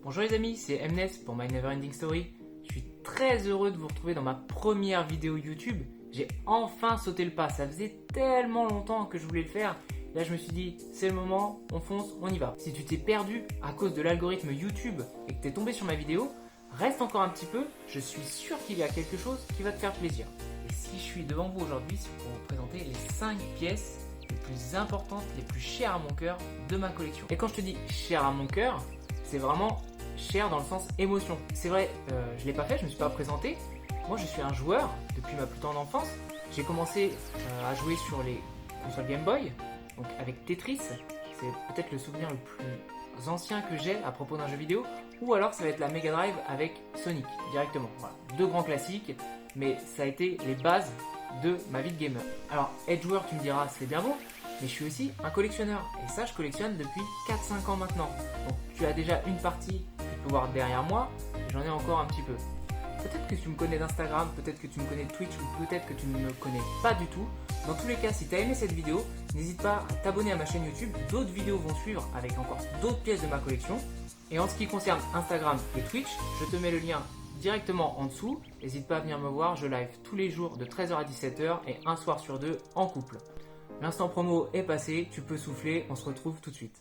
Bonjour les amis, c'est Mnes pour My Neverending Story. Je suis très heureux de vous retrouver dans ma première vidéo YouTube. J'ai enfin sauté le pas, ça faisait tellement longtemps que je voulais le faire. Là je me suis dit, c'est le moment, on fonce, on y va. Si tu t'es perdu à cause de l'algorithme YouTube et que tu es tombé sur ma vidéo, reste encore un petit peu, je suis sûr qu'il y a quelque chose qui va te faire plaisir. Et si je suis devant vous aujourd'hui, c'est pour vous présenter les 5 pièces les plus importantes, les plus chères à mon cœur de ma collection. Et quand je te dis chères à mon cœur, c'est vraiment cher dans le sens émotion. C'est vrai, je ne l'ai pas fait, je ne me suis pas présenté. Moi je suis un joueur depuis ma plus tendre enfance. J'ai commencé à jouer sur les consoles Game Boy, donc avec Tetris. C'est peut-être le souvenir le plus ancien que j'ai à propos d'un jeu vidéo. Ou alors ça va être la Mega Drive avec Sonic directement. Voilà, deux grands classiques, mais ça a été les bases de ma vie de gamer. Alors être joueur, tu me diras, c'est bien bon, mais je suis aussi un collectionneur. Et ça, je collectionne depuis 4-5 ans maintenant. Donc tu as déjà une partie que tu peux voir derrière moi, et j'en ai encore un petit peu. Peut-être que tu me connais d'Instagram, peut-être que tu me connais de Twitch, ou peut-être que tu ne me connais pas du tout. Dans tous les cas, si tu as aimé cette vidéo, n'hésite pas à t'abonner à ma chaîne YouTube. D'autres vidéos vont suivre avec encore d'autres pièces de ma collection. Et en ce qui concerne Instagram et Twitch, je te mets le lien directement en dessous. N'hésite pas à venir me voir, je live tous les jours de 13h à 17h et un soir sur deux en couple. L'instant promo est passé, tu peux souffler, on se retrouve tout de suite.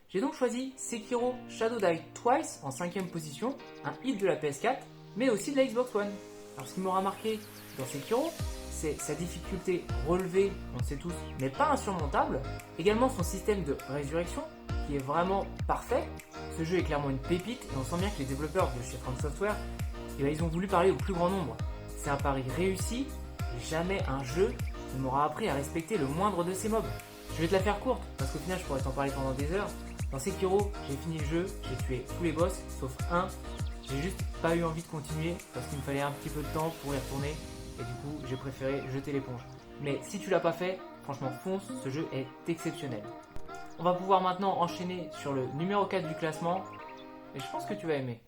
J'ai donc choisi Sekiro Shadow Die Twice en 5ème position, un hit de la PS4, mais aussi de la Xbox One. Alors ce qui m'aura marqué dans Sekiro, c'est sa difficulté relevée, on le sait tous, mais pas insurmontable. Également son système de résurrection, qui est vraiment parfait. Ce jeu est clairement une pépite, et on sent bien que les développeurs de chez From Software, ils ont voulu parler au plus grand nombre. C'est un pari réussi, et jamais un jeu ne m'aura appris à respecter le moindre de ses mobs. Je vais te la faire courte, parce qu'au final je pourrais t'en parler pendant des heures. Dans Sekiro, j'ai fini le jeu, j'ai tué tous les boss, sauf un. J'ai juste pas eu envie de continuer parce qu'il me fallait un petit peu de temps pour y retourner. Et du coup, j'ai préféré jeter l'éponge. Mais si tu l'as pas fait, franchement fonce, ce jeu est exceptionnel. On va pouvoir maintenant enchaîner sur le numéro 4 du classement. Et je pense que tu vas aimer.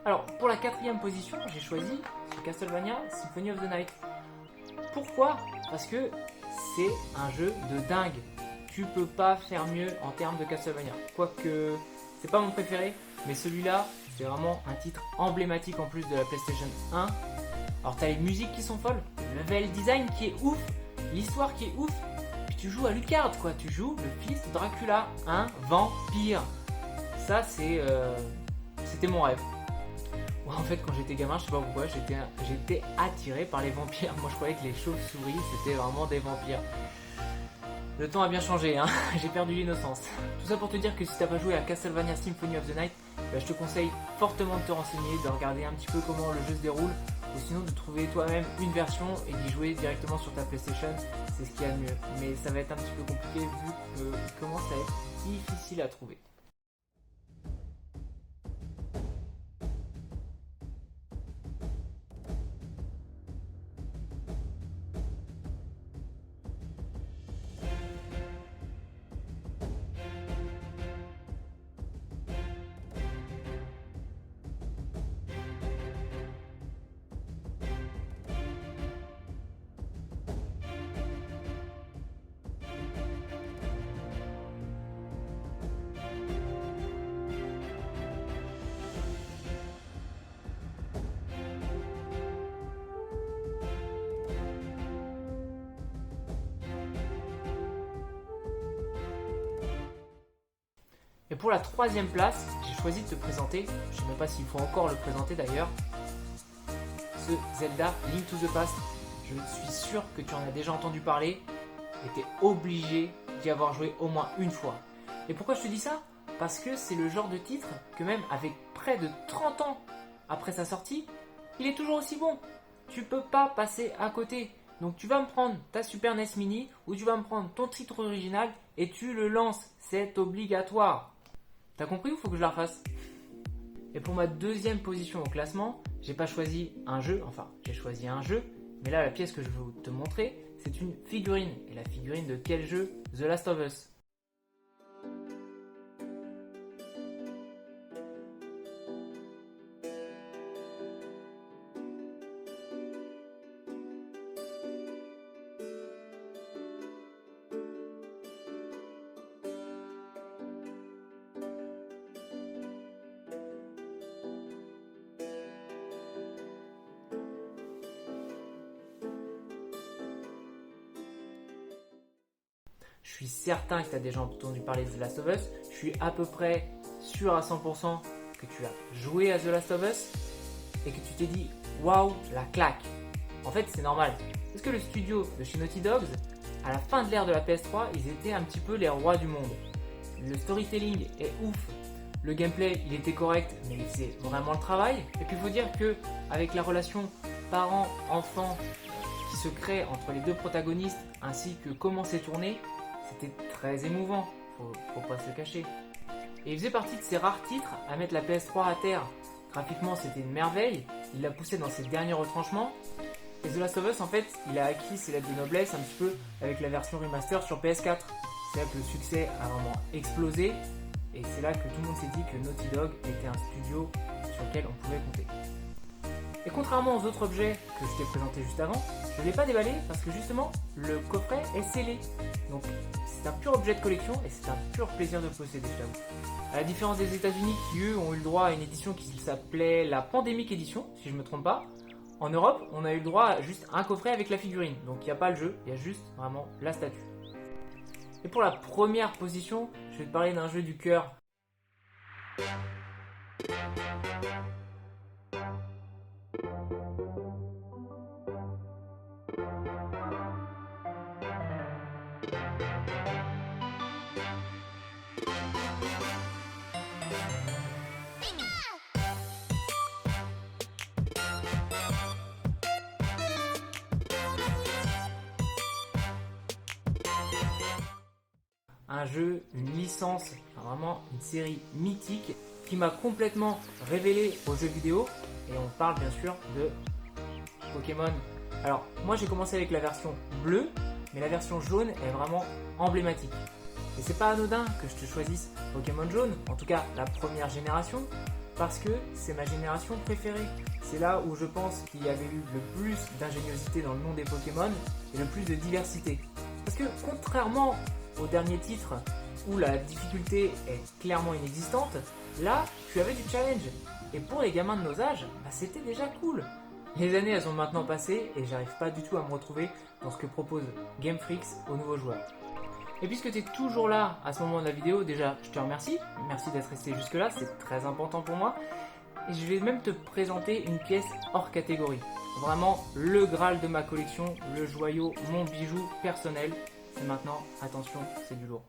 Alors, pour la 4ème position, j'ai choisi Castlevania Symphony of the Night. Pourquoi ? Parce que c'est un jeu de dingue. Tu peux pas faire mieux en termes de Castlevania. Quoique, c'est pas mon préféré, mais celui-là, c'est vraiment un titre emblématique en plus de la PlayStation 1. Alors, t'as les musiques qui sont folles, le level design qui est ouf, l'histoire qui est ouf, puis tu joues à Lucard, quoi. Tu joues le fils de Dracula, un vampire. Ça, c'était mon rêve. Moi, en fait, quand j'étais gamin, je sais pas pourquoi, j'étais attiré par les vampires. Moi, je croyais que les chauves-souris, c'était vraiment des vampires. Le temps a bien changé, hein. J'ai perdu l'innocence. Tout ça pour te dire que si t'as pas joué à Castlevania Symphony of the Night, bah, je te conseille fortement de te renseigner, de regarder un petit peu comment le jeu se déroule, ou sinon de trouver toi-même une version et d'y jouer directement sur ta PlayStation, c'est ce qu'il y a de mieux. Mais ça va être un petit peu compliqué vu qu'il commence à être difficile à trouver. Et pour la troisième place, j'ai choisi de te présenter, je ne sais même pas s'il faut encore le présenter d'ailleurs, ce Zelda Link to the Past. Je suis sûr que tu en as déjà entendu parler et tu es obligé d'y avoir joué au moins une fois. Et pourquoi je te dis ça? Parce que c'est le genre de titre que même avec près de 30 ans après sa sortie, il est toujours aussi bon. Tu peux pas passer à côté. Donc tu vas me prendre ta Super NES Mini ou tu vas me prendre ton titre original et tu le lances. C'est obligatoire. T'as compris ou faut que je la refasse? Et pour ma deuxième position au classement, j'ai pas choisi un jeu, enfin j'ai choisi un jeu, mais là la pièce que je veux te montrer, c'est une figurine. Et la figurine de quel jeu? The Last of Us. Je suis certain que tu as déjà entendu parler de The Last of Us. Je suis à peu près sûr à 100% que tu as joué à The Last of Us et que tu t'es dit waouh, la claque. En fait, c'est normal. Parce que le studio de chez Naughty Dogs, à la fin de l'ère de la PS3, ils étaient un petit peu les rois du monde. Le storytelling est ouf. Le gameplay, il était correct, mais il faisait vraiment le travail. Et puis, il faut dire que avec la relation parent-enfant qui se crée entre les deux protagonistes, ainsi que comment c'est tourné, c'était très émouvant, faut pas se le cacher. Et il faisait partie de ces rares titres à mettre la PS3 à terre. Graphiquement, c'était une merveille, il l'a poussé dans ses derniers retranchements. Et The Last of Us, en fait, il a acquis ses lettres de noblesse un petit peu avec la version remaster sur PS4. C'est là que le succès a vraiment explosé. Et c'est là que tout le monde s'est dit que Naughty Dog était un studio sur lequel on pouvait compter. Et contrairement aux autres objets que je t'ai présentés juste avant, je ne l'ai pas déballé parce que justement, le coffret est scellé. Donc c'est un pur objet de collection et c'est un pur plaisir de posséder, je t'avoue. À la différence des États-Unis qui eux ont eu le droit à une édition qui s'appelait la Pandemic Edition, si je ne me trompe pas, en Europe, on a eu le droit à juste un coffret avec la figurine. Donc il n'y a pas le jeu, il y a juste vraiment la statue. Et pour la première position, je vais te parler d'un jeu du cœur. Un jeu, une licence, vraiment une série mythique qui m'a complètement révélé aux jeux vidéo. Et on parle bien sûr de Pokémon. Alors moi j'ai commencé avec la version bleue, mais la version jaune est vraiment emblématique. Et c'est pas anodin que je te choisisse Pokémon jaune, en tout cas la première génération, parce que c'est ma génération préférée. C'est là où je pense qu'il y avait eu le plus d'ingéniosité dans le nom des Pokémon et le plus de diversité. Parce que contrairement au dernier titre où la difficulté est clairement inexistante, là tu avais du challenge. Et pour les gamins de nos âges, c'était déjà cool. Les années elles ont maintenant passé et j'arrive pas du tout à me retrouver dans ce que propose Game Freak aux nouveaux joueurs. Et puisque tu es toujours là à ce moment de la vidéo, déjà je te remercie. Merci d'être resté jusque là, c'est très important pour moi. Et je vais même te présenter une pièce hors catégorie. Vraiment le Graal de ma collection, le joyau, mon bijou personnel. C'est maintenant, attention, c'est du lourd.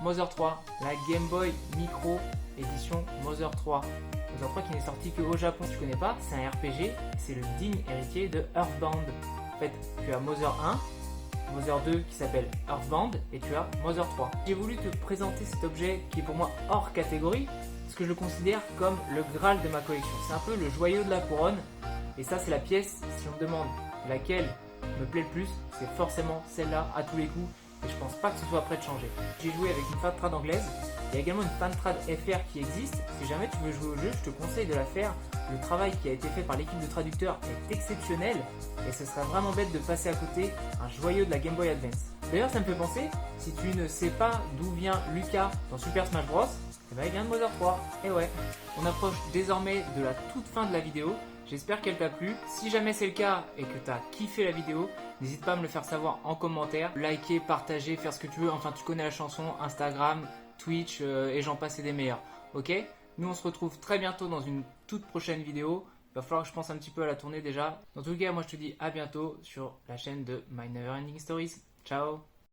Mother 3, la Game Boy Micro édition Mother 3. Mother 3 qui n'est sorti qu'au Japon, tu connais pas, c'est un RPG, c'est le digne héritier de Earthbound. En fait, tu as Mother 1, Mother 2 qui s'appelle Earthbound et tu as Mother 3. J'ai voulu te présenter cet objet qui est pour moi hors catégorie parce que je le considère comme le Graal de ma collection. C'est un peu le joyau de la couronne et ça c'est la pièce, si on me demande laquelle me plaît le plus, c'est forcément celle-là à tous les coups. Et je pense pas que ce soit prêt de changer. J'ai joué avec une fantrad anglaise. Il y a également une fantrad FR qui existe. Si jamais tu veux jouer au jeu, je te conseille de la faire. Le travail qui a été fait par l'équipe de traducteurs est exceptionnel et ce serait vraiment bête de passer à côté un joyau de la Game Boy Advance. D'ailleurs, ça me fait penser, si tu ne sais pas d'où vient Lucas dans Super Smash Bros, eh ben, il vient de Mother 3. Et ouais, on approche désormais de la toute fin de la vidéo. J'espère qu'elle t'a plu. Si jamais c'est le cas et que tu as kiffé la vidéo, n'hésite pas à me le faire savoir en commentaire. Liker, partager, faire ce que tu veux. Enfin, tu connais la chanson, Instagram, Twitch et j'en passe et des meilleurs. Ok ? Nous, on se retrouve très bientôt dans une toute prochaine vidéo. Il va falloir que je pense un petit peu à la tournée déjà. Dans tout cas, moi, je te dis à bientôt sur la chaîne de My Never Ending Stories. Ciao !